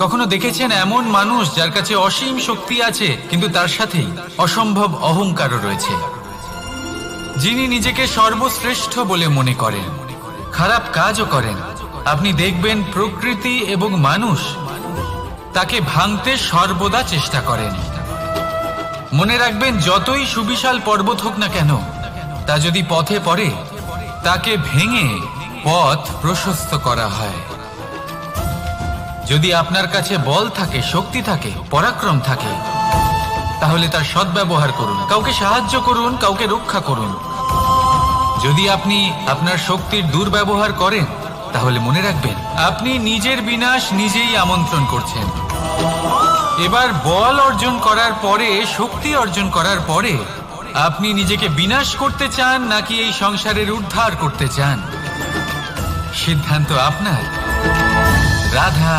কখনো দেখেছেন এমন মানুষ যার কাছে অসীম শক্তি আছে কিন্তু তার সাথেই অসম্ভব অহংকারও রয়েছে, যিনি নিজেকে সর্বশ্রেষ্ঠ বলে মনে করেন, খারাপ কাজও করেন। আপনি দেখবেন প্রকৃতি এবং মানুষ তাকে ভাঙতে সর্বদা চেষ্টা করেন। মনে রাখবেন, যতই সুবিশাল পর্বত হোক না কেন, তা যদি পথে পড়ে তাকে ভেঙে পথ প্রশস্ত করা হয়। যদি আপনার কাছে বল থাকে, শক্তি থাকে, পরাক্রম থাকে, তাহলে তার সদ্ব্যবহার করুন, কাউকে সাহায্য করুন, কাউকে রক্ষা করুন। যদি আপনি আপনার শক্তির দুর্ব্যবহার করেন, তাহলে মনে রাখবেন আপনি নিজের বিনাশ নিজেই আমন্ত্রণ করছেন। এবার বল অর্জন করার পরে, শক্তি অর্জন করার পরে আপনি নিজেকে বিনাশ করতে চান নাকি এই সংসারের উদ্ধার করতে চান, সিদ্ধান্ত আপনার। রাধা।